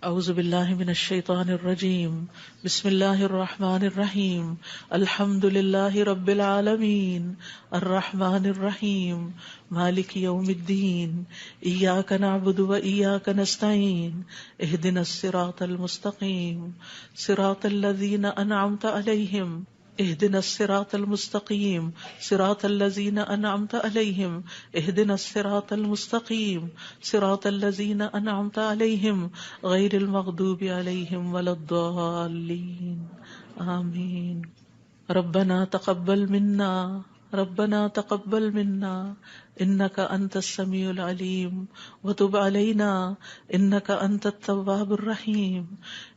اعوذ باللہ من الشیطان الرجیم بسم اللہ الرحمن الرحیم الحمد للہ رب العالمین الرحمن الرحیم مالک یوم الدین ایاک نعبد و ایاک نستعین اہدنا الصراط المستقیم صراط الذین انعمت علیہم اهدنا الصراط المستقیم صراط الذین انعمت علیہم اهدنا الصراط المستقیم صراط الذین انعمت علیہم غیر المغضوب علیہم ولا الضالین آمین۔ ربنا تقبل منا انک انت السمیع العلیم وتب علینا انک انت التواب الرحیم۔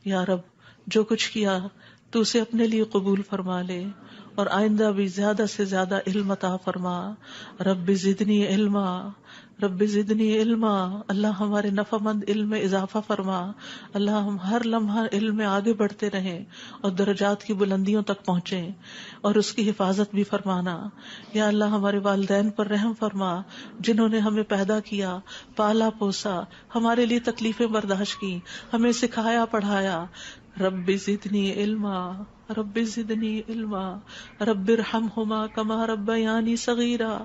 یا رب، جو کچھ کیا تو اسے اپنے لیے قبول فرما لے اور آئندہ بھی زیادہ سے زیادہ علم عطا فرما۔ رب زدنی علما، رب زدنی علما، اللہ ہمارے نفع مند علم میں اضافہ فرما۔ اللہ ہم ہر لمحہ علم میں آگے بڑھتے رہیں اور درجات کی بلندیوں تک پہنچیں اور اس کی حفاظت بھی فرمانا۔ یا اللہ ہمارے والدین پر رحم فرما، جنہوں نے ہمیں پیدا کیا، پالا پوسا، ہمارے لیے تکلیفیں برداشت کی، ہمیں سکھایا پڑھایا۔ رب زدنی علما، رب زدنی علما، رب ارحمہما کما ربیانی صغیرا،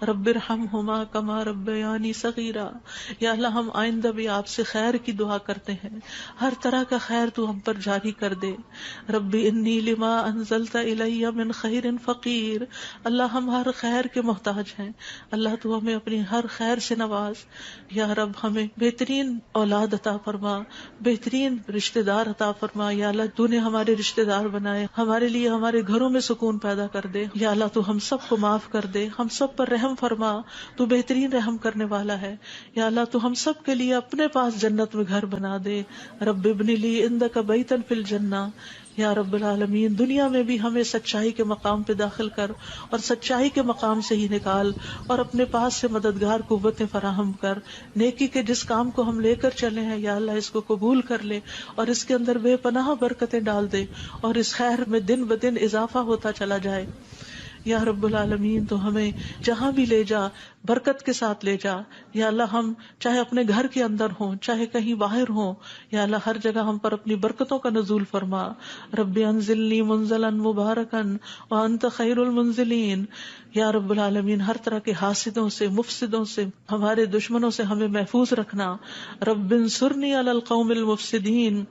رب ارحمہما کما ربیانی صغیرا۔ یا اللہ ہم آئندہ بھی آپ سے خیر کی دعا کرتے ہیں، ہر طرح کا خیر تو ہم پر جاری کر دے۔ رب انی لما انزلت الی من خیر فقیر۔ اللہ ہم ہر خیر کے محتاج ہیں، اللہ تو ہمیں اپنی ہر خیر سے نواز۔ یا رب ہمیں بہترین اولاد عطا فرما، بہترین رشتہ دار عطا فرما۔ یا اللہ تو نے ہمارے رشتہ دار بنائے، ہمارے لیے ہمارے گھروں میں سکون پیدا کر دے۔ یا اللہ تو ہم سب کو معاف کر دے، ہم سب پر رحم فرما، تو بہترین رحم کرنے والا ہے۔ یا اللہ تو ہم سب کے لیے اپنے پاس جنت میں گھر بنا دے۔ رب ابن لی عندک بیتا فی الجنہ۔ یا رب العالمین، دنیا میں بھی ہمیں سچائی کے مقام پہ داخل کر اور سچائی کے مقام سے ہی نکال، اور اپنے پاس سے مددگار قوتیں فراہم کر۔ نیکی کے جس کام کو ہم لے کر چلے ہیں یا اللہ اس کو قبول کر لے اور اس کے اندر بے پناہ برکتیں ڈال دے اور اس خیر میں دن بدن اضافہ ہوتا چلا جائے۔ یا رب العالمین، تو ہمیں جہاں بھی لے جا برکت کے ساتھ لے جا۔ یا اللہ ہم چاہے اپنے گھر کے اندر ہوں چاہے کہیں باہر ہوں، یا اللہ ہر جگہ ہم پر اپنی برکتوں کا نزول فرما۔ رب انزلنی منزلا مبارکا وانت خیر المنزلین۔ یا رب العالمین، ہر طرح کے حاسدوں سے، مفسدوں سے، ہمارے دشمنوں سے ہمیں محفوظ رکھنا۔ رب انصرنی علی القوم المفسدین۔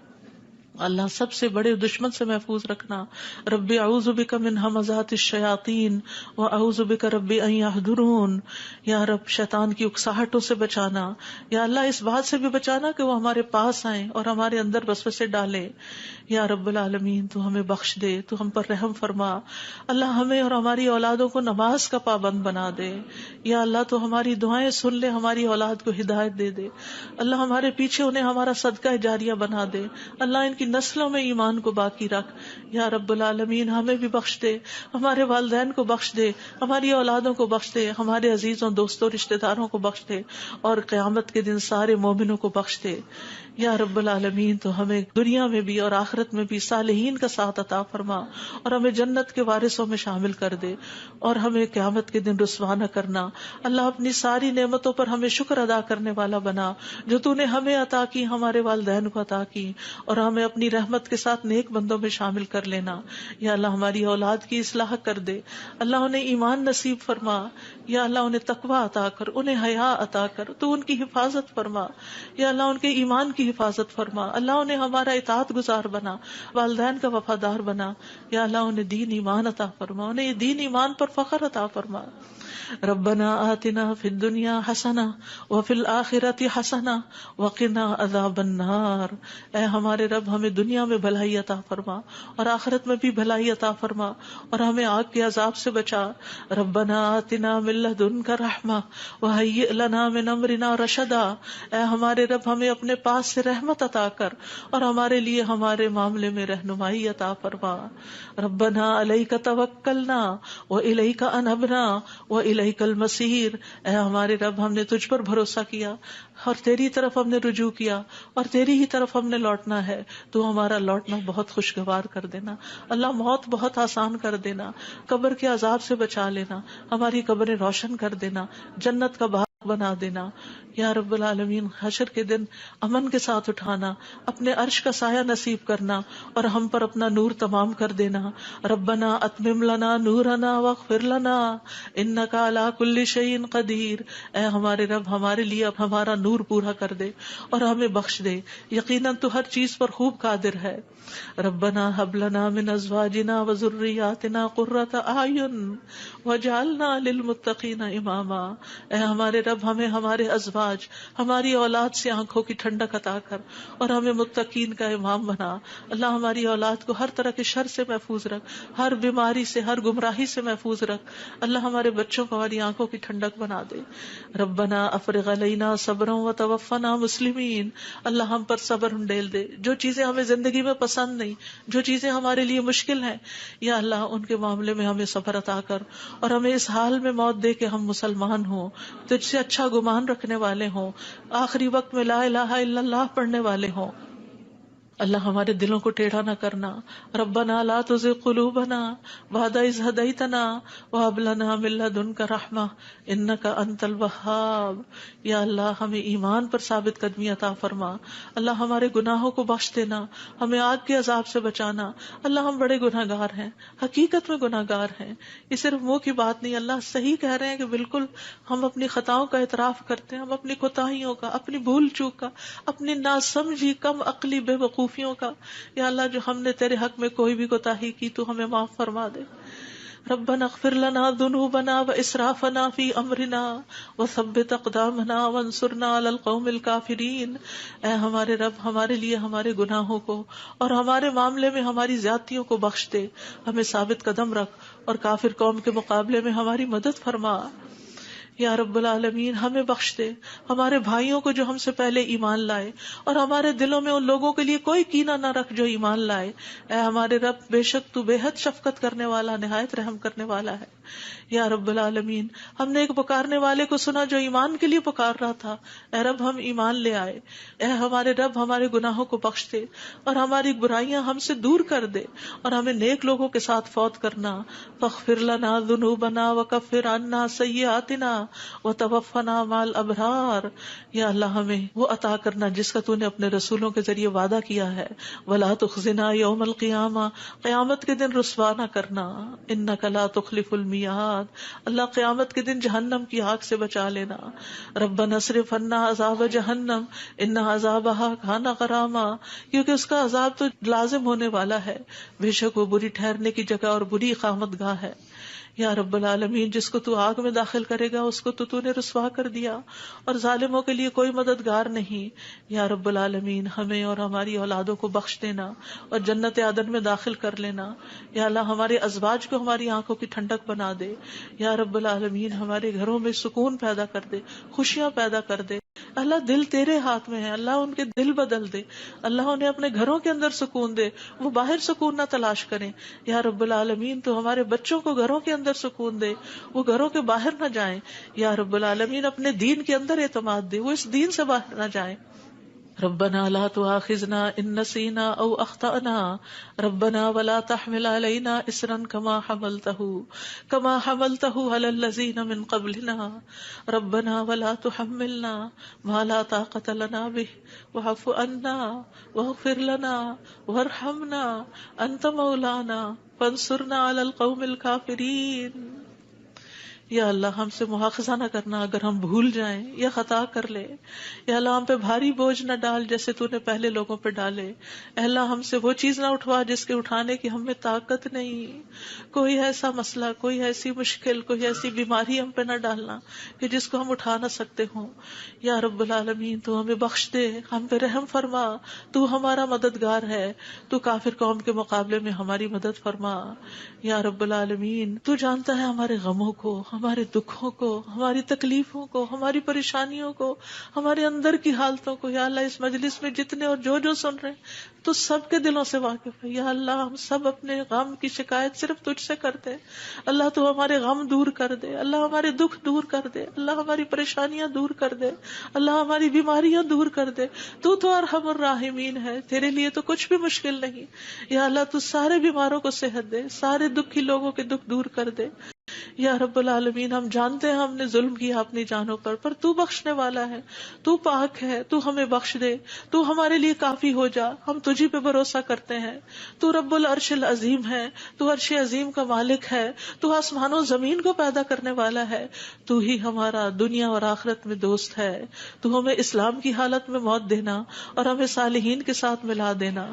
اللہ سب سے بڑے دشمن سے محفوظ رکھنا۔ رب اعوذ بک من ہمزات الشیاطین واعوذ بک رب ان یحضرون۔ یا رب شیطان کی اکساہٹوں سے بچانا، یا اللہ اس بات سے بھی بچانا کہ وہ ہمارے پاس آئیں اور ہمارے اندر وسوسے ڈالیں۔ یا رب العالمین، تو ہمیں بخش دے، تو ہم پر رحم فرما۔ اللہ ہمیں اور ہماری اولادوں کو نماز کا پابند بنا دے۔ یا اللہ تو ہماری دعائیں سن لے، ہماری اولاد کو ہدایت دے دے۔ اللہ ہمارے پیچھے انہیں ہمارا صدقہ جاریہ بنا دے۔ اللہ ان کی نسلوں میں ایمان کو باقی رکھ۔ یا رب العالمین، ہمیں بھی بخش دے، ہمارے والدین کو بخش دے، ہماری اولادوں کو بخش دے، ہمارے عزیزوں دوستوں رشتہ داروں کو بخش دے، اور قیامت کے دن سارے مومنوں کو بخش دے۔ یا رب العالمین، تو ہمیں دنیا میں بھی اور آخرت میں بھی صالحین کا ساتھ عطا فرما اور ہمیں جنت کے وارثوں میں شامل کر دے، اور ہمیں قیامت کے دن رسوا نہ کرنا۔ اللہ اپنی ساری نعمتوں پر ہمیں شکر ادا کرنے والا بنا، جو تو نے ہمیں عطا کی، ہمارے والدین کو عطا کی، اور ہمیں اپنی رحمت کے ساتھ نیک بندوں میں شامل کر لینا۔ یا اللہ ہماری اولاد کی اصلاح کر دے، اللہ انہیں ایمان نصیب فرما۔ یا اللہ انہیں تقوی عطا کر، انہیں حیا عطا کر، تو ان کی حفاظت فرما۔ یا اللہ ان کے ایمان کی حفاظت فرما، اللہ انہیں ہمارا اطاعت گزار بنا، والدین کا وفادار بنا۔ یا اللہ انہیں دین ایمان عطا فرما، انہیں یہ دین ایمان پر فخر عطا فرما۔ ربنا آتنا فی الدنیا حسنہ وفی الآخرۃ حسنہ وقنا عذاب النار۔ اے ہمارے رب، ہمیں دنیا میں بھلائی عطا فرما اور آخرت میں بھی بھلائی عطا فرما، اور ہمیں آگ کے عذاب سے بچا۔ ربنا آتنا من لدنک رحمہ وہیئ لنا من امرنا رشدا۔ اے ہمارے رب، ہمیں اپنے پاس سے رحمت عطا کر اور ہمارے لیے ہمارے معاملے میں رہنمائی عطا فرما۔ ربنا علیک توکلنا والیک انبنا والیک المصیر۔ اے ہمارے رب، ہم نے تجھ پر بھروسہ کیا اور تیری طرف ہم نے رجوع کیا اور تیری ہی طرف ہم نے لوٹنا ہے، تو ہمارا لوٹنا بہت خوشگوار کر دینا۔ اللہ موت بہت آسان کر دینا، قبر کے عذاب سے بچا لینا، ہماری قبریں روشن کر دینا، جنت کا بنا دینا. یا رب العالمین حشر کے دن امن کے ساتھ اٹھانا، اپنے عرش کا سایہ نصیب کرنا اور ہم پر اپنا نور تمام کر دینا. ربنا اتمم لنا نورنا واغفر لنا انک علی کل شیء قدیر. اے ہمارے رب ہمارے لیے اب ہمارا نور پورا کر دے اور ہمیں بخش دے، یقیناً تو ہر چیز پر خوب قادر ہے. ربنا هب لنا من ازواجنا وذرياتنا قرۃ اعین واجعلنا للمتقین اماما. اے ہمارے رب ہمیں ہمارے ازواج، ہماری اولاد سے آنکھوں کی ٹھنڈک عطا کر اور ہمیں متقین کا امام بنا. اللہ ہماری اولاد کو ہر طرح کے شر سے محفوظ رکھ، ہر بیماری سے، ہر گمراہی سے محفوظ رکھ. اللہ ہمارے بچوں کو ہماری آنکھوں کی ٹھنڈک بنا دے. ربنا افرغ علینا صبرا وتوفنا مسلمین. اللہ ہم پر صبر انڈیل دے. جو چیزیں ہمیں زندگی میں پسند نہیں، جو چیزیں ہمارے لیے مشکل ہیں، یا اللہ ان کے معاملے میں ہمیں صبر عطا کر اور ہمیں اس حال میں موت دے کہ ہم مسلمان ہوں، تجھ سے اچھا گمان رکھنے والے ہوں، آخری وقت میں لا الہ الا اللہ پڑھنے والے ہوں. اللہ ہمارے دلوں کو ٹیڑھا نہ کرنا. ربنا لا تزغ قلوبنا بعد اذ ہدیتنا وہب لنا من لدنک رحمہ انک انت الوہاب. یا اللہ ہمیں ایمان پر ثابت قدمی عطا فرما. اللہ ہمارے گناہوں کو بخش دینا، ہمیں آگ کے عذاب سے بچانا. اللہ ہم بڑے گناہ گار ہیں، حقیقت میں گناہ گار ہیں، یہ صرف منہ کی بات نہیں. اللہ صحیح کہہ رہے ہیں کہ بالکل ہم اپنی خطاؤں کا اعتراف کرتے ہیں، ہم اپنی کوتاہیوں کا، اپنی بھول چوک کا، اپنی ناسمجھی کم عقلی بے وقوفیوں کا. یا اللہ جو ہم نے تیرے حق میں کوئی بھی کوتاہی کی تو ہمیں معاف فرما دے. ربنا اغفر لنا ذنوبنا واسرافنا فی امرنا وثبت اقدامنا وانصرنا علی القوم الکافرین. اے ہمارے رب ہمارے لیے ہمارے گناہوں کو اور ہمارے معاملے میں ہماری زیادتیوں کو بخش دے، ہمیں ثابت قدم رکھ اور کافر قوم کے مقابلے میں ہماری مدد فرما. یا رب العالمین ہمیں بخش دے، ہمارے بھائیوں کو جو ہم سے پہلے ایمان لائے، اور ہمارے دلوں میں ان لوگوں کے لیے کوئی کینہ نہ رکھ جو ایمان لائے. اے ہمارے رب بے شک تو بے حد شفقت کرنے والا، نہایت رحم کرنے والا ہے. یا رب العالمین ہم نے ایک پکارنے والے کو سنا جو ایمان کے لیے پکار رہا تھا. اے رب ہم ایمان لے آئے. اے ہمارے رب ہمارے گناہوں کو بخش دے اور ہماری برائیاں ہم سے دور کر دے اور ہمیں نیک لوگوں کے ساتھ فوت کرنا. فاغفر لنا ذنوبنا وکفر عنا سیئاتنا وتوفنا مع الابرار. یا اللہ ہمیں وہ عطا کرنا جس کا تو نے اپنے رسولوں کے ذریعے وعدہ کیا ہے. ولا تخزنا یوم القیامہ، قیامت کے دن رسوا نہ کرنا. انک لا تخلف المیعاد، اللہ قیامت کے دن جہنم کی آگ سے بچا لینا. ربنا اصرف عنا عذاب جہنم ان عذابها کان غراما، کیونکہ اس کا عذاب تو لازم ہونے والا ہے، بے شک وہ بری ٹھہرنے کی جگہ اور بری اقامت گاہ ہے. یا رب العالمین جس کو تو آگ میں داخل کرے گا اس کو تو نے رسوا کر دیا اور ظالموں کے لیے کوئی مددگار نہیں. یا رب العالمین ہمیں اور ہماری اولادوں کو بخش دینا اور جنت عدن میں داخل کر لینا. یا اللہ ہمارے ازواج کو ہماری آنکھوں کی ٹھنڈک بنا دے. یا رب العالمین ہمارے گھروں میں سکون پیدا کر دے، خوشیاں پیدا کر دے. اللہ دل تیرے ہاتھ میں ہے، اللہ ان کے دل بدل دے، اللہ انہیں اپنے گھروں کے اندر سکون دے، وہ باہر سکون نہ تلاش کریں. یا رب العالمین تو ہمارے بچوں کو گھروں کے اندر سکون دے، وہ گھروں کے باہر نہ جائیں. یا رب العالمین اپنے دین کے اندر اعتماد دے، وہ اس دین سے باہر نہ جائیں. ربنا لا تؤاخذنا ان نسينا او اخطأنا ربنا ولا تحمل علينا اصرا كما حملته على الذين من قبلنا ربنا ولا تحملنا ما لا طاقة لنا به واعف عنا واغفر لنا وارحمنا انت مولانا فانصرنا على القوم الكافرين. یا اللہ ہم سے مواخذہ نہ کرنا اگر ہم بھول جائیں یا خطا کر لے. یا اللہ ہم پہ بھاری بوجھ نہ ڈال جیسے تو نے پہلے لوگوں پہ ڈالے. اے اللہ ہم سے وہ چیز نہ اٹھوا جس کے اٹھانے کی ہم میں طاقت نہیں. کوئی ایسا مسئلہ، کوئی ایسی مشکل، کوئی ایسی بیماری ہم پہ نہ ڈالنا کہ جس کو ہم اٹھا نہ سکتے ہوں. یا رب العالمین تو ہمیں بخش دے، ہم پہ رحم فرما، تو ہمارا مددگار ہے، تو کافر قوم کے مقابلے میں ہماری مدد فرما. یا رب العالمین تو جانتا ہے ہمارے غموں کو، ہمارے دکھوں کو، ہماری تکلیفوں کو، ہماری پریشانیوں کو، ہمارے اندر کی حالتوں کو. یا اللہ اس مجلس میں جتنے اور جو سن رہے ہیں تو سب کے دلوں سے واقف ہے. یا اللہ ہم سب اپنے غم کی شکایت صرف تجھ سے کرتے. اللہ تو ہمارے غم دور کر دے، اللہ ہمارے دکھ دور کر دے، اللہ ہماری پریشانیاں دور کر دے، اللہ ہماری بیماریاں دور کر دے. تو ارحم الراحمین ہے، تیرے لیے تو کچھ بھی مشکل نہیں. یا اللہ تو سارے بیماروں کو صحت دے، سارے دکھی لوگوں کے دکھ دور کر دے. یا رب العالمین ہم جانتے ہیں ہم نے ظلم کیا اپنی جانوں پر تو بخشنے والا ہے، تو پاک ہے، تو ہمیں بخش دے، تو ہمارے لیے کافی ہو جا، ہم تجھی پہ بھروسہ کرتے ہیں، تو رب العرش العظیم ہے، تو عرش عظیم کا مالک ہے، تو آسمانوں زمین کو پیدا کرنے والا ہے، تو ہی ہمارا دنیا اور آخرت میں دوست ہے، تو ہمیں اسلام کی حالت میں موت دینا اور ہمیں صالحین کے ساتھ ملا دینا۔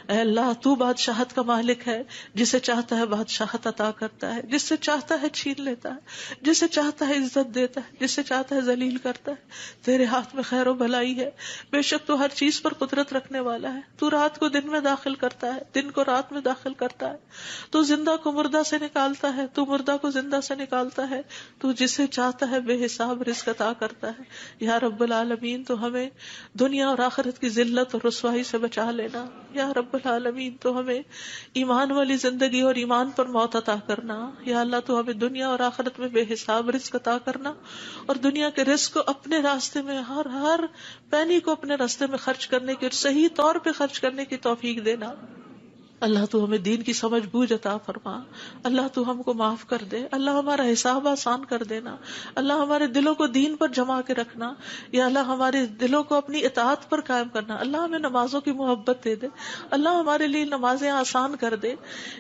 اے اللہ تو بادشاہت کا مالک ہے، جسے چاہتا ہے بادشاہت عطا کرتا ہے، جس سے چاہتا ہے چھین لیتا ہے، جسے چاہتا ہے عزت دیتا ہے، جسے چاہتا ہے ذلیل کرتا ہے، تیرے ہاتھ میں خیر و بھلائی ہے، بے شک تو ہر چیز پر قدرت رکھنے والا ہے، تو رات کو دن میں داخل کرتا ہے، دن کو رات میں داخل کرتا ہے، تو زندہ کو مردہ سے نکالتا ہے، تو مردہ کو زندہ سے نکالتا ہے، تو جسے چاہتا ہے بے حساب رزق عطا کرتا ہے۔ یا رب العالمین تو ہمیں دنیا اور آخرت کی ذلت اور رسوائی سے بچا لینا، یا رب العالمین تو ہمیں ایمان والی زندگی اور ایمان پر موت عطا کرنا، یا اللہ تو ہمیں دنیا اور آخرت میں بے حساب رزق عطا کرنا، اور دنیا کے رزق کو اپنے راستے میں ہر پینی کو اپنے راستے میں خرچ کرنے کی اور صحیح طور پہ خرچ کرنے کی توفیق دینا۔ اللہ تو ہمیں دین کی سمجھ بوجھ عطا فرما، اللہ تو ہم کو معاف کر دے، اللہ ہمارا حساب آسان کر دینا، اللہ ہمارے دلوں کو دین پر جما کے رکھنا، یا اللہ ہمارے دلوں کو اپنی اطاعت پر قائم کرنا، اللہ ہمیں نمازوں کی محبت دے دے، اللہ ہمارے لیے نمازیں آسان کر دے،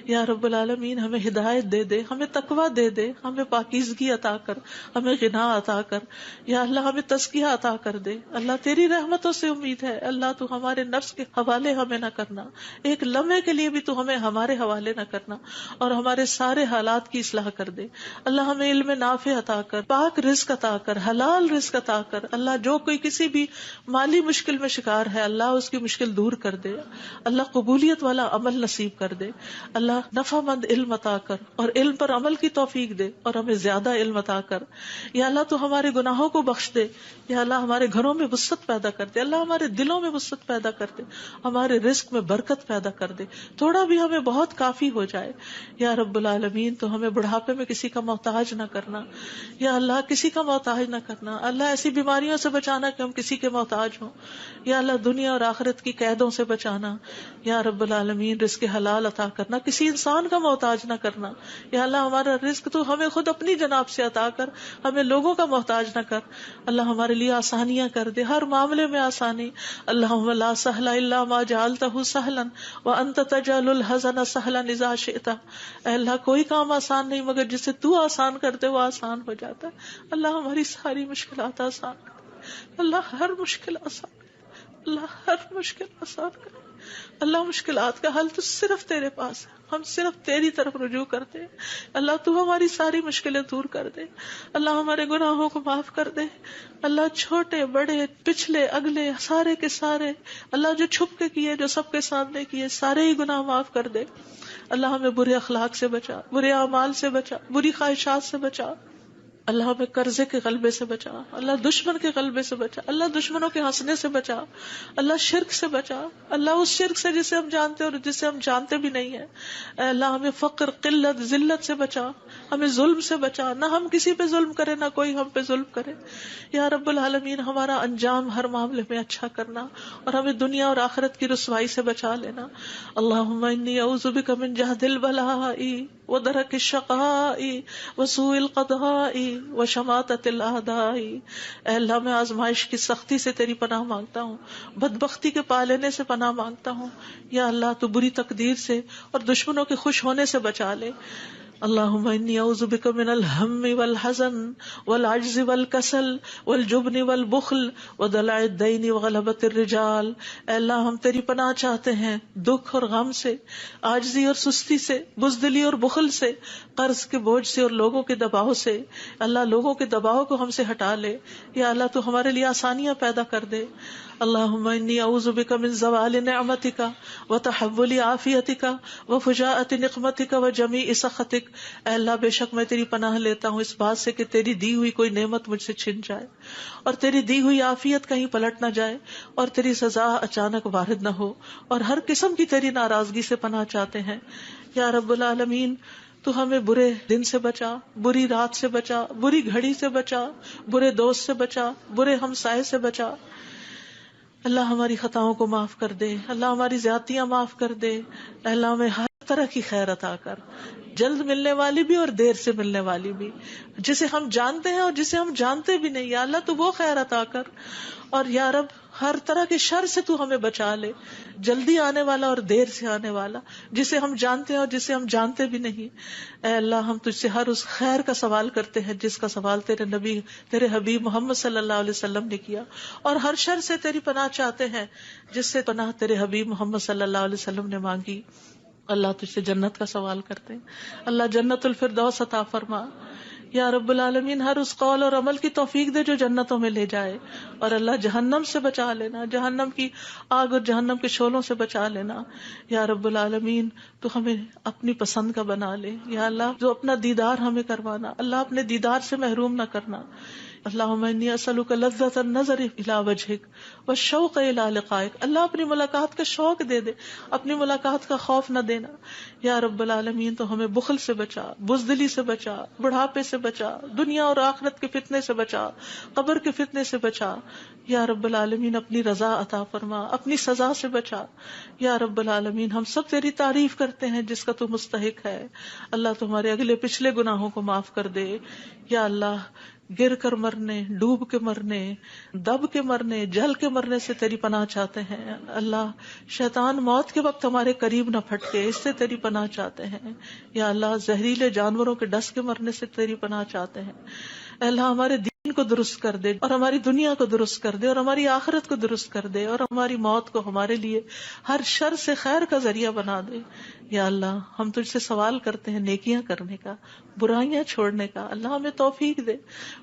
یا رب العالمین ہمیں ہدایت دے دے، ہمیں تقویٰ دے دے، ہمیں پاکیزگی عطا کر، ہمیں غنا عطا کر، یا اللہ ہمیں تزکیہ عطا کر دے۔ اللہ تیری رحمتوں سے امید ہے، اللہ تو ہمارے نفس کے حوالے ہمیں نہ کرنا، ایک لمحے کے لیے بھی تو ہمیں ہمارے حوالے نہ کرنا، اور ہمارے سارے حالات کی اصلاح کر دے۔ اللہ ہمیں علم نافع عطا کر، پاک رزق عطا کر، حلال رزق عطا کر۔ اللہ جو کوئی کسی بھی مالی مشکل میں شکار ہے، اللہ اس کی مشکل دور کر دے، اللہ قبولیت والا عمل نصیب کر دے، اللہ نفع مند علم عطا کر اور علم پر عمل کی توفیق دے، اور ہمیں زیادہ علم عطا کر۔ یا اللہ تو ہمارے گناہوں کو بخش دے، یا اللہ ہمارے گھروں میں وسعت پیدا کر دے، اللہ ہمارے دلوں میں وسعت پیدا کر دے، ہمارے رزق میں برکت پیدا کر دے، تھوڑا بھی ہمیں بہت کافی ہو جائے۔ یا رب العالمین تو ہمیں بڑھاپے میں کسی کا محتاج نہ کرنا، یا اللہ کسی کا محتاج نہ کرنا، اللہ ایسی بیماریوں سے بچانا کہ ہم کسی کے محتاج ہوں، یا اللہ دنیا اور آخرت کی قیدوں سے بچانا، یا رب العالمین رزق حلال عطا کرنا، کسی انسان کا محتاج نہ کرنا، یا اللہ ہمارا رزق تو ہمیں خود اپنی جناب سے عطا کر، ہمیں لوگوں کا محتاج نہ کر، اللہ ہمارے لیے آسانیاں کر دے، ہر معاملے میں آسانی۔ اللہم لا سہل الا ما جعلتہ سہلا وانت تجعل الحزن سہلا اذا شئت۔ اے اللہ کوئی کام آسان نہیں مگر جسے تو آسان کرتے وہ آسان ہو جاتا ہے۔ اللہ ہماری ساری مشکلات آسان کر، اللہ ہر مشکل آسان کر، اللہ ہر مشکل آسان کر۔ اللہ مشکلات کا حل تو صرف تیرے پاس ہے، ہم صرف تیری طرف رجوع کرتے ہیں۔ اللہ تو ہماری ساری مشکلیں دور کر دے، اللہ ہمارے گناہوں کو معاف کر دے، اللہ چھوٹے بڑے پچھلے اگلے سارے کے سارے، اللہ جو چھپ کے کیے جو سب کے سامنے کیے سارے ہی گناہ معاف کر دے۔ اللہ ہمیں برے اخلاق سے بچا، برے اعمال سے بچا، بری خواہشات سے بچا، اللہ ہمیں قرضے کے غلبے سے بچا، اللہ دشمن کے غلبے سے بچا، اللہ دشمنوں کے ہنسنے سے بچا، اللہ شرک سے بچا، اللہ اس شرک سے جسے ہم جانتے اور جسے ہم جانتے بھی نہیں ہیں، اے اللہ ہمیں فقر قلت ذلت سے بچا، ہمیں ظلم سے بچا، نہ ہم کسی پہ ظلم کرے نہ کوئی ہم پہ ظلم کرے۔ یا رب العالمین ہمارا انجام ہر معاملے میں اچھا کرنا اور ہمیں دنیا اور آخرت کی رسوائی سے بچا لینا۔ اللہم انی اعوذ بک من جہد البلاء ودرک الشقاء وسوء القضاء وشماتۃ الاعداء۔ اے اللہ میں آزمائش کی سختی سے تیری پناہ مانگتا ہوں، بدبختی کے پا لینے سے پناہ مانگتا ہوں، یا اللہ تو بری تقدیر سے اور دشمنوں کے خوش ہونے سے بچا لے۔ اللہم انی اعوذ بک من الہم والحزن والعجز والکسل والجبن والبخل ودلع الدین وغلبۃ الرجال۔ اے اللہ ہم تیری پناہ چاہتے ہیں دکھ اور غم سے، عاجزی اور سستی سے، بزدلی اور بخل سے، قرض کے بوجھ سے اور لوگوں کے دباؤ سے۔ اللہ لوگوں کے دباؤ کو ہم سے ہٹا لے، یا اللہ تو ہمارے لیے آسانیاں پیدا کر دے۔ اللہم انی اعوذ بک من زوال نعمتک وتحول عافیتک وفجاءۃ نقمتک وجمیع سخطک۔ اے اللہ بے شک میں تیری پناہ لیتا ہوں اس بات سے کہ تیری دی ہوئی کوئی نعمت مجھ سے چھن جائے اور تیری دی ہوئی عافیت کہیں پلٹ نہ جائے اور تیری سزا اچانک وارد نہ ہو، اور ہر قسم کی تیری ناراضگی سے پناہ چاہتے ہیں۔ یا رب العالمین تو ہمیں برے دن سے بچا، بری رات سے بچا، بری گھڑی سے بچا، برے دوست سے بچا، برے ہمسائے سے بچا۔ اللہ ہماری خطاؤں کو معاف کر دے، اللہ ہماری زیادتیاں معاف کر دے، اللہ ہمیں ہر طرح کی خیر عطا کر، جلد ملنے والی بھی اور دیر سے ملنے والی بھی، جسے ہم جانتے ہیں اور جسے ہم جانتے بھی نہیں. یا اللہ تو وہ خیر عطا کر. اور یا رب ہر طرح کے شر سے تو ہمیں بچا لے، جلدی آنے والا اور دیر سے آنے والا، جسے ہم جانتے ہیں اور جسے ہم جانتے بھی نہیں. اے اللہ ہم تجھ سے ہر اس خیر کا سوال کرتے ہیں جس کا سوال تیرے نبی، تیرے حبیب محمد صلی اللہ علیہ وسلم نے کیا، اور ہر شر سے تیری پناہ چاہتے ہیں جس سے پناہ تیرے حبیب محمد صلی اللہ علیہ وسلم نے مانگی. اللہ تجھ سے جنت کا سوال کرتے ہیں، اللہ جنت الفردوس عطا فرما. یا رب العالمین ہر اس قول اور عمل کی توفیق دے جو جنتوں میں لے جائے، اور اللہ جہنم سے بچا لینا، جہنم کی آگ اور جہنم کے شعلوں سے بچا لینا. یا رب العالمین تو ہمیں اپنی پسند کا بنا لے. یا اللہ جو اپنا دیدار ہمیں کروانا، اللہ اپنے دیدار سے محروم نہ کرنا. اللہم انی اسألک لذۃ النظر الی وجہک والشوق الی لقائک. اللہ اپنی ملاقات کا شوق دے دے، اپنی ملاقات کا خوف نہ دینا. یا رب العالمین تو ہمیں بخل سے بچا، بزدلی سے بچا، بڑھاپے سے بچا، دنیا اور آخرت کے فتنے سے بچا، قبر کے فتنے سے بچا. یا رب العالمین اپنی رضا عطا فرما، اپنی سزا سے بچا. یا رب العالمین ہم سب تیری تعریف کرتے ہیں جس کا تو مستحق ہے. اللہ تمہارے اگلے پچھلے گناہوں کو معاف کر دے. یا اللہ گر کر مرنے، ڈوب کے مرنے، دب کے مرنے، جل کے مرنے سے تیری پناہ چاہتے ہیں. اللہ شیطان موت کے وقت ہمارے قریب نہ پھٹکے، اس سے تیری پناہ چاہتے ہیں. یا اللہ زہریلے جانوروں کے ڈس کے مرنے سے تیری پناہ چاہتے ہیں. اے اللہ ہمارے دین کو درست کر دے، اور ہماری دنیا کو درست کر دے، اور ہماری آخرت کو درست کر دے، اور ہماری موت کو ہمارے لیے ہر شر سے خیر کا ذریعہ بنا دے. یا اللہ ہم تجھ سے سوال کرتے ہیں نیکیاں کرنے کا، برائیاں چھوڑنے کا. اللہ ہمیں توفیق دے،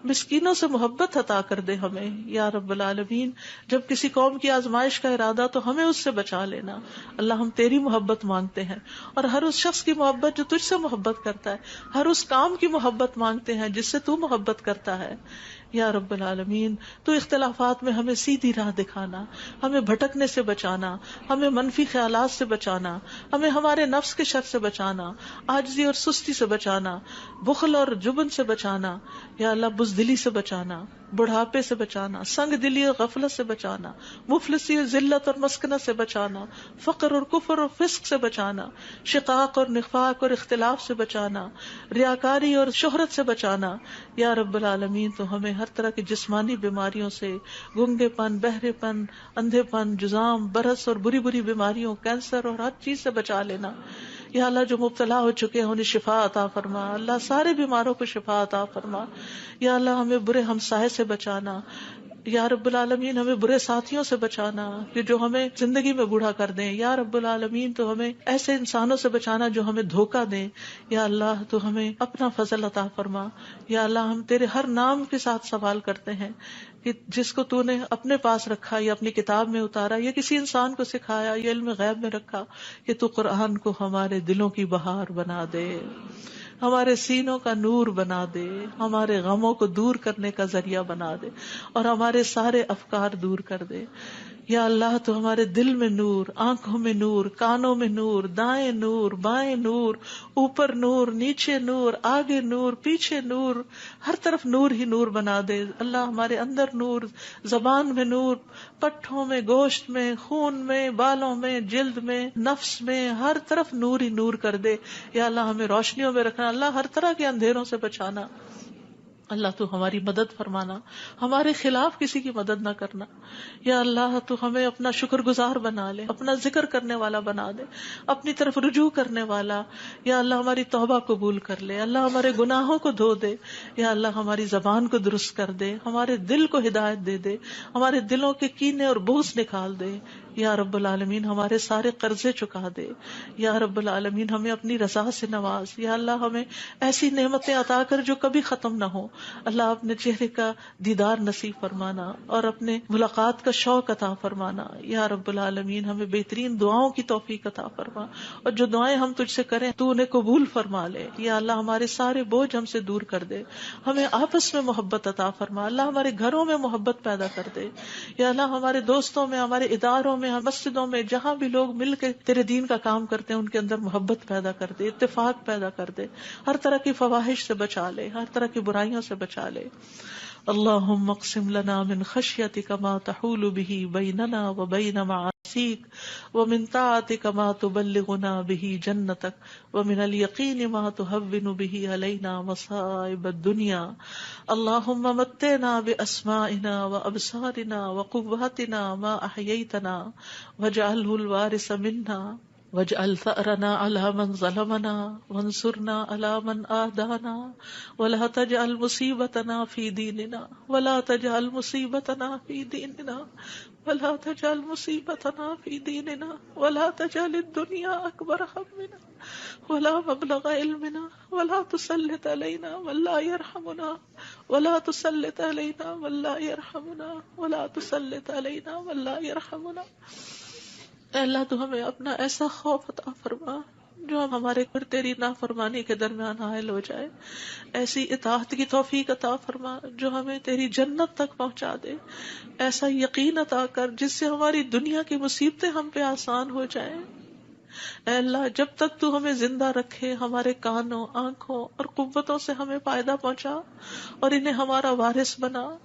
مسکینوں سے محبت عطا کر دے ہمیں. یا رب العالمین جب کسی قوم کی آزمائش کا ارادہ تو ہمیں اس سے بچا لینا. اللہ ہم تیری محبت مانگتے ہیں، اور ہر اس شخص کی محبت جو تجھ سے محبت کرتا ہے، ہر اس کام کی محبت مانگتے ہیں جس سے تو محبت کرتا ہے. یا رب العالمین تو اختلافات میں ہمیں سیدھی راہ دکھانا، ہمیں بھٹکنے سے بچانا، ہمیں منفی خیالات سے بچانا، ہمیں ہمارے نفس کے شر سے بچانا، عاجزی اور سستی سے بچانا، بخل اور جبن سے بچانا. یا اللہ بزدلی سے بچانا، بڑھاپے سے بچانا، سنگ دلی اور غفلت سے بچانا، مفلسی اور ذلت اور مسکنت سے بچانا، فقر اور کفر اور فسق سے بچانا، شقاق اور نفاق اور اختلاف سے بچانا، ریاکاری اور شہرت سے بچانا. یا رب العالمین تو ہمیں ہر طرح کی جسمانی بیماریوں سے، گنگے پن، بہرے پن، اندھے پن، جزام، برس اور بری بری بیماریوں، کینسر اور ہر چیز سے بچا لینا. یا اللہ جو مبتلا ہو چکے ہیں انہیں شفا عطا فرما. اللہ سارے بیماروں کو شفا عطا فرما. یا اللہ ہمیں برے ہمسائے سے بچانا. یا رب العالمین ہمیں برے ساتھیوں سے بچانا کہ جو ہمیں زندگی میں بوڑھا کر دیں. یا رب العالمین تو ہمیں ایسے انسانوں سے بچانا جو ہمیں دھوکہ دیں. یا اللہ تو ہمیں اپنا فضل عطا فرما. یا اللہ ہم تیرے ہر نام کے ساتھ سوال کرتے ہیں کہ جس کو تو نے اپنے پاس رکھا یا اپنی کتاب میں اتارا یا کسی انسان کو سکھایا یا علم غیب میں رکھا، کہ تو قرآن کو ہمارے دلوں کی بہار بنا دے، ہمارے سینوں کا نور بنا دے، ہمارے غموں کو دور کرنے کا ذریعہ بنا دے، اور ہمارے سارے افکار دور کر دے. یا اللہ تو ہمارے دل میں نور، آنکھوں میں نور، کانوں میں نور، دائیں نور، بائیں نور، اوپر نور، نیچے نور، آگے نور، پیچھے نور، ہر طرف نور ہی نور بنا دے. اللہ ہمارے اندر نور، زبان میں نور، پٹھوں میں، گوشت میں، خون میں، بالوں میں، جلد میں، نفس میں، ہر طرف نور ہی نور کر دے. یا اللہ ہمیں روشنیوں میں رکھنا، اللہ ہر طرح کے اندھیروں سے بچانا. اللہ تو ہماری مدد فرمانا، ہمارے خلاف کسی کی مدد نہ کرنا. یا اللہ تو ہمیں اپنا شکر گزار بنا لے، اپنا ذکر کرنے والا بنا دے، اپنی طرف رجوع کرنے والا. یا اللہ ہماری توبہ قبول کر لے، اللہ ہمارے گناہوں کو دھو دے. یا اللہ ہماری زبان کو درست کر دے، ہمارے دل کو ہدایت دے دے، ہمارے دلوں کے کینے اور بغض نکال دے. یا رب العالمین ہمارے سارے قرضے چکا دے. یا رب العالمین ہمیں اپنی رضا سے نواز. یا اللہ ہمیں ایسی نعمتیں عطا کر جو کبھی ختم نہ ہو. اللہ اپنے چہرے کا دیدار نصیب فرمانا اور اپنے ملاقات کا شوق عطا فرمانا. یا رب العالمین ہمیں بہترین دعاؤں کی توفیق عطا فرما، اور جو دعائیں ہم تجھ سے کریں تو انہیں قبول فرما لے. یا اللہ ہمارے سارے بوجھ ہم سے دور کر دے، ہمیں آپس میں محبت عطا فرما. اللہ ہمارے گھروں میں محبت پیدا کر دے. یا اللہ ہمارے دوستوں میں، ہمارے اداروں میں، مسجدوں میں، جہاں بھی لوگ مل کے تیرے دین کا کام کرتے ہیں ان کے اندر محبت پیدا کر دے، اتفاق پیدا کر دے، ہر طرح کی فواحش سے بچا لے، ہر طرح کی برائیوں سے بچا لے. اللہم اقسم لنا من خشیتک ما تحول به بیننا وبین معاصیک معاصيك ومن طاعتك ما تبلغنا به جنتك ومن اليقين ما تهون به علينا مصائب الدنيا اللهم متعنا بأسمائنا وأبصارنا وقواتنا ما أحييتنا واجعله الوارث منا واجعل ثأرنا على من ظلمنا وانصرنا على من آذانا ولا تجعل مصيبتنا في ديننا ولا تجعل مصيبتنا في ديننا ولا تجعل مصيبتنا في ديننا ولا تجعل الدنيا أكبر همنا ولا مبلغ علمنا ولا تسلط علينا من لا يرحمنا ولا تسلط علينا من لا يرحمنا ولا تسلط علينا من لا يرحمنا. اے اللہ تو ہمیں اپنا ایسا خوف عطا فرما جو ہمارے اور تیری نافرمانی کے درمیان حائل ہو جائے، ایسی اطاعت کی توفیق عطا فرما جو ہمیں تیری جنت تک پہنچا دے، ایسا یقین عطا کر جس سے ہماری دنیا کی مصیبتیں ہم پہ آسان ہو جائیں۔ اے اللہ جب تک تو ہمیں زندہ رکھے ہمارے کانوں، آنکھوں اور قوتوں سے ہمیں فائدہ پہنچا اور انہیں ہمارا وارث بنا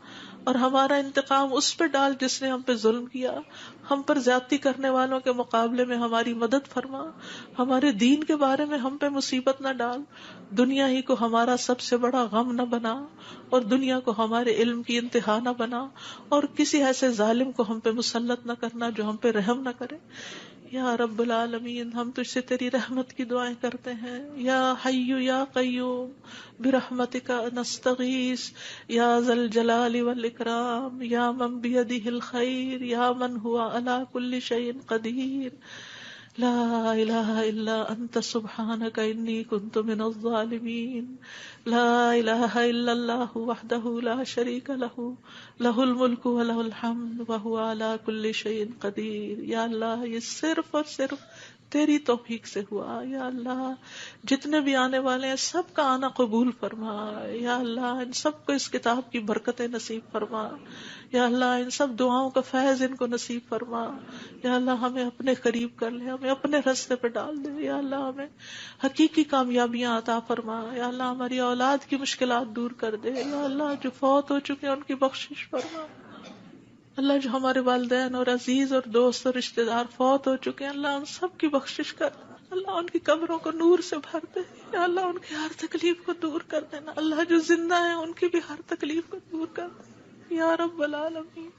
اور ہمارا انتقام اس پہ ڈال جس نے ہم پہ ظلم کیا، ہم پر زیادتی کرنے والوں کے مقابلے میں ہماری مدد فرما، ہمارے دین کے بارے میں ہم پہ مصیبت نہ ڈال، دنیا ہی کو ہمارا سب سے بڑا غم نہ بنا اور دنیا کو ہمارے علم کی انتہا نہ بنا اور کسی ایسے ظالم کو ہم پہ مسلط نہ کرنا جو ہم پہ رحم نہ کرے۔ یا رب العالمین ہم تجھ سے تیری رحمت کی دعائیں کرتے ہیں، یا حی یا قیوم برحمتک نستغیث یا ذا الجلال والاکرام یا من بیدہ الخیر یا من ہوا علی کل شیء قدیر لا الہ الا انت سبحانک انی کنت من الظالمین لا الہ الا اللہ وحدہ لا شریک لہ لہ الملک ولہ الحمد وہو علی کل شیء قدیر۔ یا اللہ یہ صرف اور صرف تیری توفیق سے ہوا۔ یا اللہ جتنے بھی آنے والے ہیں سب کا آنا قبول فرما۔ یا اللہ ان سب کو اس کتاب کی برکتیں نصیب فرما۔ یا اللہ ان سب دعاؤں کا فیض ان کو نصیب فرما۔ یا اللہ ہمیں اپنے قریب کر لے، ہمیں اپنے راستے پہ ڈال دے۔ یا اللہ ہمیں حقیقی کامیابیاں عطا فرما۔ یا اللہ ہماری اولاد کی مشکلات دور کر دے۔ یا اللہ جو فوت ہو چکے ہیں ان کی بخشش فرما۔ اللہ جو ہمارے والدین اور عزیز اور دوست اور رشتہ دار فوت ہو چکے ہیں اللہ ان سب کی بخشش کر، اللہ ان کی قبروں کو نور سے بھر دے۔ یا اللہ ان کی ہر تکلیف کو دور کر دینا، اللہ جو زندہ ہیں ان کی بھی ہر تکلیف کو دور کر دے یا رب العالمین۔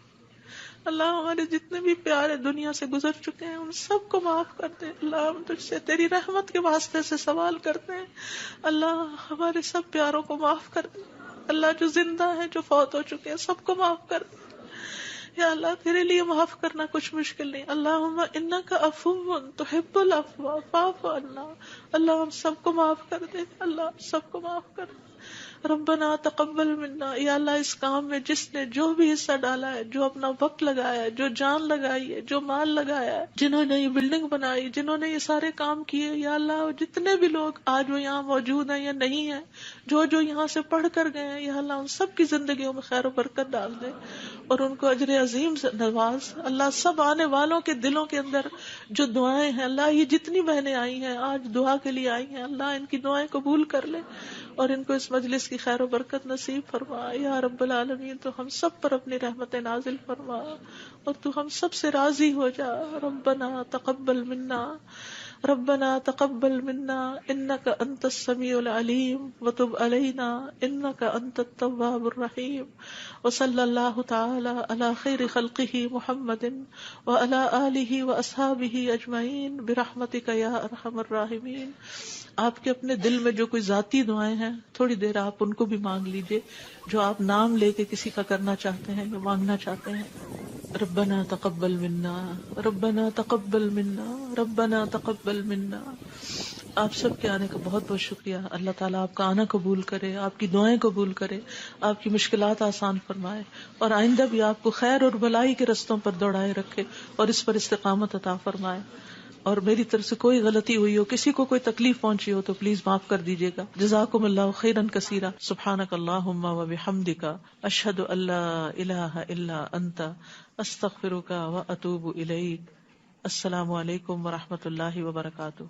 اللہ ہمارے جتنے بھی پیارے دنیا سے گزر چکے ہیں ان سب کو معاف کر دے۔ اللہ ہم تجھ سے تیری رحمت کے واسطے سے سوال کرتے ہیں، اللہ ہمارے سب پیاروں کو معاف کر دے۔ اللہ جو زندہ ہیں جو فوت ہو چکے ہیں سب کو معاف کر دے۔ یا اللہ تیرے لیے معاف کرنا کچھ مشکل نہیں۔ اللہم انک عفو تحب العفو فاعف عنا۔ اللہ ہم سب کو معاف کر دے، اللہ سب کو معاف کر دے۔ ربنا تقبل منا۔ یا اللہ اس کام میں جس نے جو بھی حصہ ڈالا ہے، جو اپنا وقت لگایا ہے، جو جان لگائی ہے، جو مال لگایا ہے، جنہوں نے یہ بلڈنگ بنائی، جنہوں نے یہ سارے کام کیے، یا اللہ جتنے بھی لوگ آج وہ یہاں موجود ہیں یا نہیں ہیں، جو یہاں سے پڑھ کر گئے ہیں، یا اللہ ان سب کی زندگیوں میں خیر و برکت ڈال دے اور ان کو اجر عظیم سے نواز۔ اللہ سب آنے والوں کے دلوں کے اندر جو دعائیں ہیں، اللہ یہ جتنی بہنیں آئی ہیں آج دعا کے لیے آئی ہیں، اللہ ان کی دعائیں قبول کر لے اور ان کو اس مجلس کی خیر و برکت نصیب فرما یا رب العالمین۔ تو ہم سب پر اپنی رحمت نازل فرما اور تو ہم سب سے راضی ہو جا۔ ربنا تقبل منا، ربنا تقبل منا انك انت السميع العليم وتب علينا انك انت التواب الرحيم وصلى الله تعالى على خير خلقه محمد وعلى آله واصحابه اجمعين برحمتك يا ارحم الراحمين۔ آپ کے اپنے دل میں جو کوئی ذاتی دعائیں ہیں تھوڑی دیر آپ ان کو بھی مانگ لیجئے، جو آپ نام لے کے کسی کا کرنا چاہتے ہیں یا مانگنا چاہتے ہیں۔ ربنا تقبل منا، ربنا تقبل منا، ربنا تقبل منا۔ آپ سب کے آنے کا بہت بہت شکریہ۔ اللہ تعالیٰ آپ کا آنا قبول کرے، آپ کی دعائیں قبول کرے، آپ کی مشکلات آسان فرمائے اور آئندہ بھی آپ کو خیر اور بھلائی کے رستوں پر دوڑائے رکھے اور اس پر استقامت عطا فرمائے۔ اور میری طرف سے کوئی غلطی ہوئی ہو، کسی کو کوئی تکلیف پہنچی ہو تو پلیز معاف کر دیجیے گا۔ جزاکم اللہ خیرا کثیرا۔ سبحانک اللہم و بحمدک، اشہد ان لا الہ الا انت، استغفرک و اتوب الیک۔ السلام علیکم و رحمۃ اللہ وبرکاتہ۔